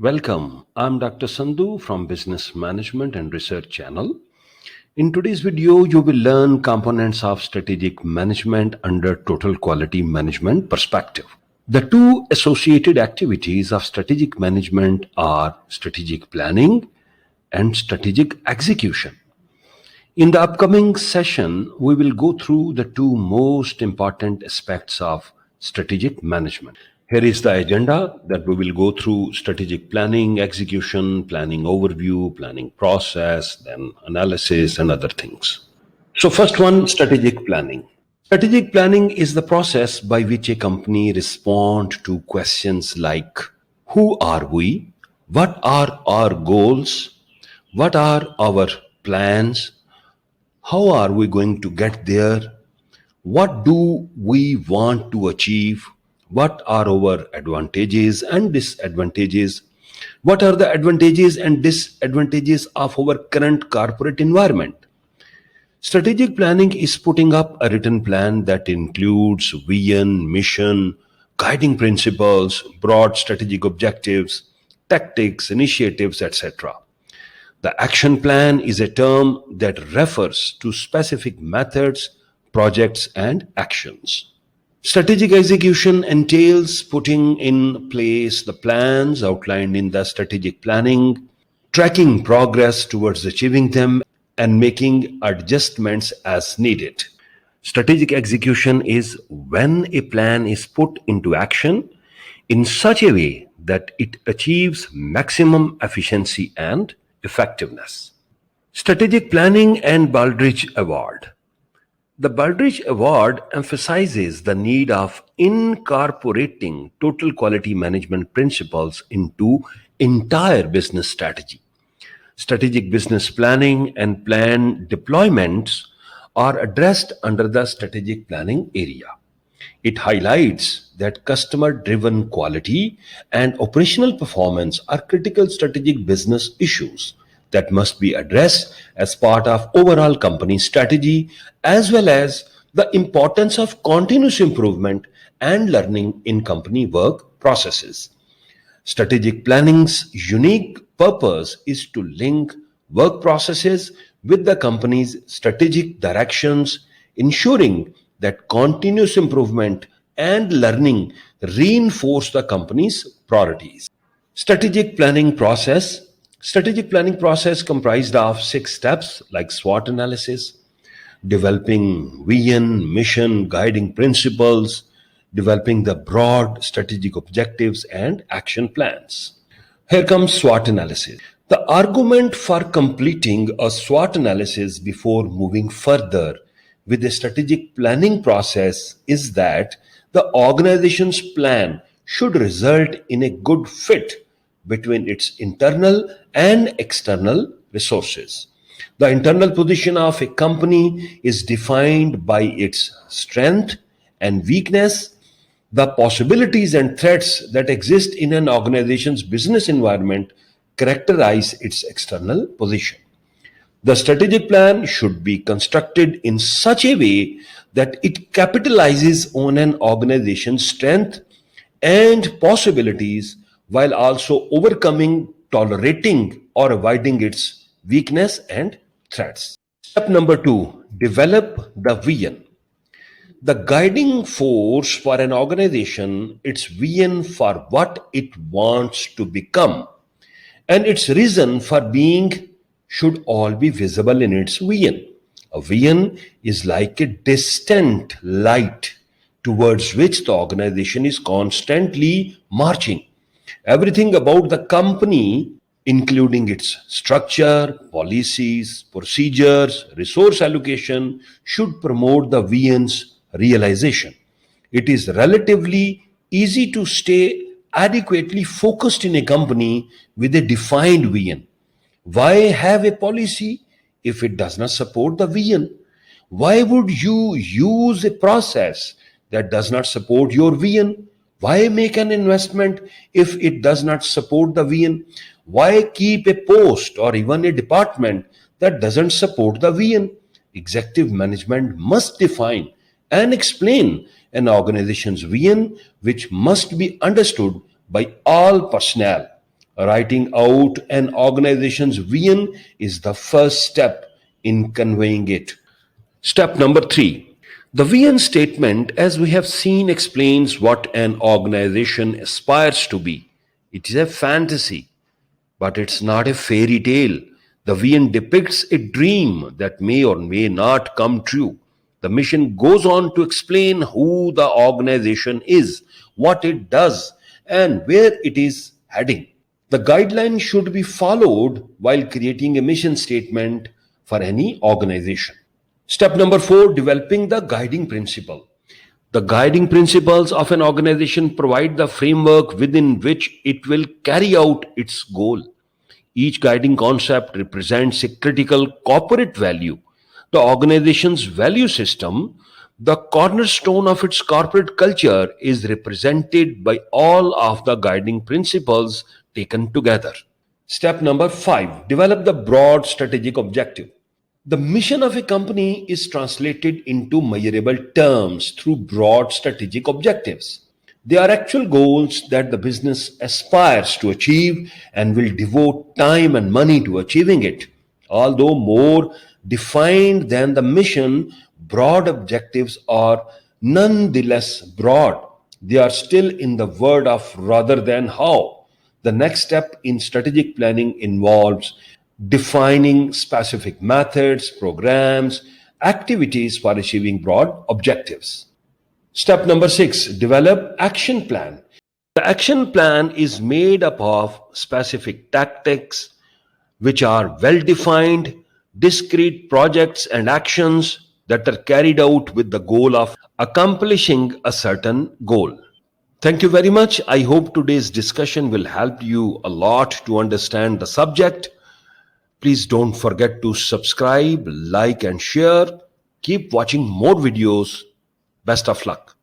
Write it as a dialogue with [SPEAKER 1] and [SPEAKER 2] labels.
[SPEAKER 1] Welcome, I'm Dr. Sandhu from Business Management and Research Channel. In today's video, you will learn components of strategic management under total quality management perspective. The two associated activities of strategic management are strategic planning and strategic execution. In the upcoming session, we will go through the two most important aspects of strategic management. Here is the agenda that we will go through: strategic planning, execution, planning overview, planning process, then analysis and other things. So first one, strategic planning. Strategic planning is the process by which a company responds to questions like who are we, what are our goals, what are our plans, how are we going to get there, what do we want to achieve, what are our advantages and disadvantages, what are the advantages and disadvantages of our current corporate environment. Strategic planning is putting up a written plan that includes vision, mission, guiding principles, broad strategic objectives, tactics, initiatives, etc. The action plan is a term that refers to specific methods, projects, and actions. Strategic execution entails putting in place the plans outlined in the strategic planning, tracking progress towards achieving them, and making adjustments as needed. Strategic execution is when a plan is put into action in such a way that it achieves maximum efficiency and effectiveness. Strategic Planning and Baldrige Award. The Baldrige Award emphasizes the need of incorporating total quality management principles into entire business strategy. Strategic business planning and plan deployments are addressed under the strategic planning area. It highlights that customer-driven quality and operational performance are critical strategic business issues that must be addressed as part of overall company strategy, as well as the importance of continuous improvement and learning in company work processes. Strategic planning's unique purpose is to link work processes with the company's strategic directions, ensuring that continuous improvement and learning reinforce the company's priorities. Strategic planning process. Strategic planning process comprised of 6 steps like SWOT analysis, developing vision, mission, guiding principles, developing the broad strategic objectives and action plans. Here comes SWOT analysis. The argument for completing a SWOT analysis before moving further with the strategic planning process is that the organization's plan should result in a good fit between its internal and external resources. The internal position of a company is defined by its strength and weakness, the possibilities and threats that exist in an organization's business environment characterize its external position. The strategic plan should be constructed in such a way that it capitalizes on an organization's strength and possibilities while also overcoming, tolerating, or avoiding its weakness and threats. Step number 2, develop the vision. The guiding force for an organization, its vision for what it wants to become, and its reason for being should all be visible in its vision. A vision is like a distant light towards which the organization is constantly marching. Everything about the company, including its structure, policies, procedures, resource allocation, should promote the vision's realization. It is relatively easy to stay adequately focused in a company with a defined vision. Why have a policy if it does not support the vision? Why would you use a process that does not support your vision? Why make an investment if it does not support the vision? Why keep a post or even a department that doesn't support the vision? Executive management must define and explain an organization's vision, which must be understood by all personnel. Writing out an organization's vision is the first step in conveying it. Step number 3. The vision statement, as we have seen, explains what an organization aspires to be. It is a fantasy, but it's not a fairy tale. The vision depicts a dream that may or may not come true. The mission goes on to explain who the organization is, what it does, and where it is heading. The guidelines should be followed while creating a mission statement for any organization. Step number 4, developing the guiding principle. The guiding principles of an organization provide the framework within which it will carry out its goal. Each guiding concept represents a critical corporate value. The organization's value system, the cornerstone of its corporate culture, is represented by all of the guiding principles taken together. Step number 5, develop the broad strategic objective. The mission of a company is translated into measurable terms through broad strategic objectives. They are actual goals that the business aspires to achieve and will devote time and money to achieving it. Although more defined than the mission, broad objectives are nonetheless broad. They are still in the word of rather than how. The next step in strategic planning involves defining specific methods, programs, activities for achieving broad objectives. Step number 6, develop action plan. The action plan is made up of specific tactics which are well defined, discrete projects and actions that are carried out with the goal of accomplishing a certain goal. Thank you very much. I hope today's discussion will help you a lot to understand the subject. Please don't forget to subscribe, like, and share. Keep watching more videos. Best of luck.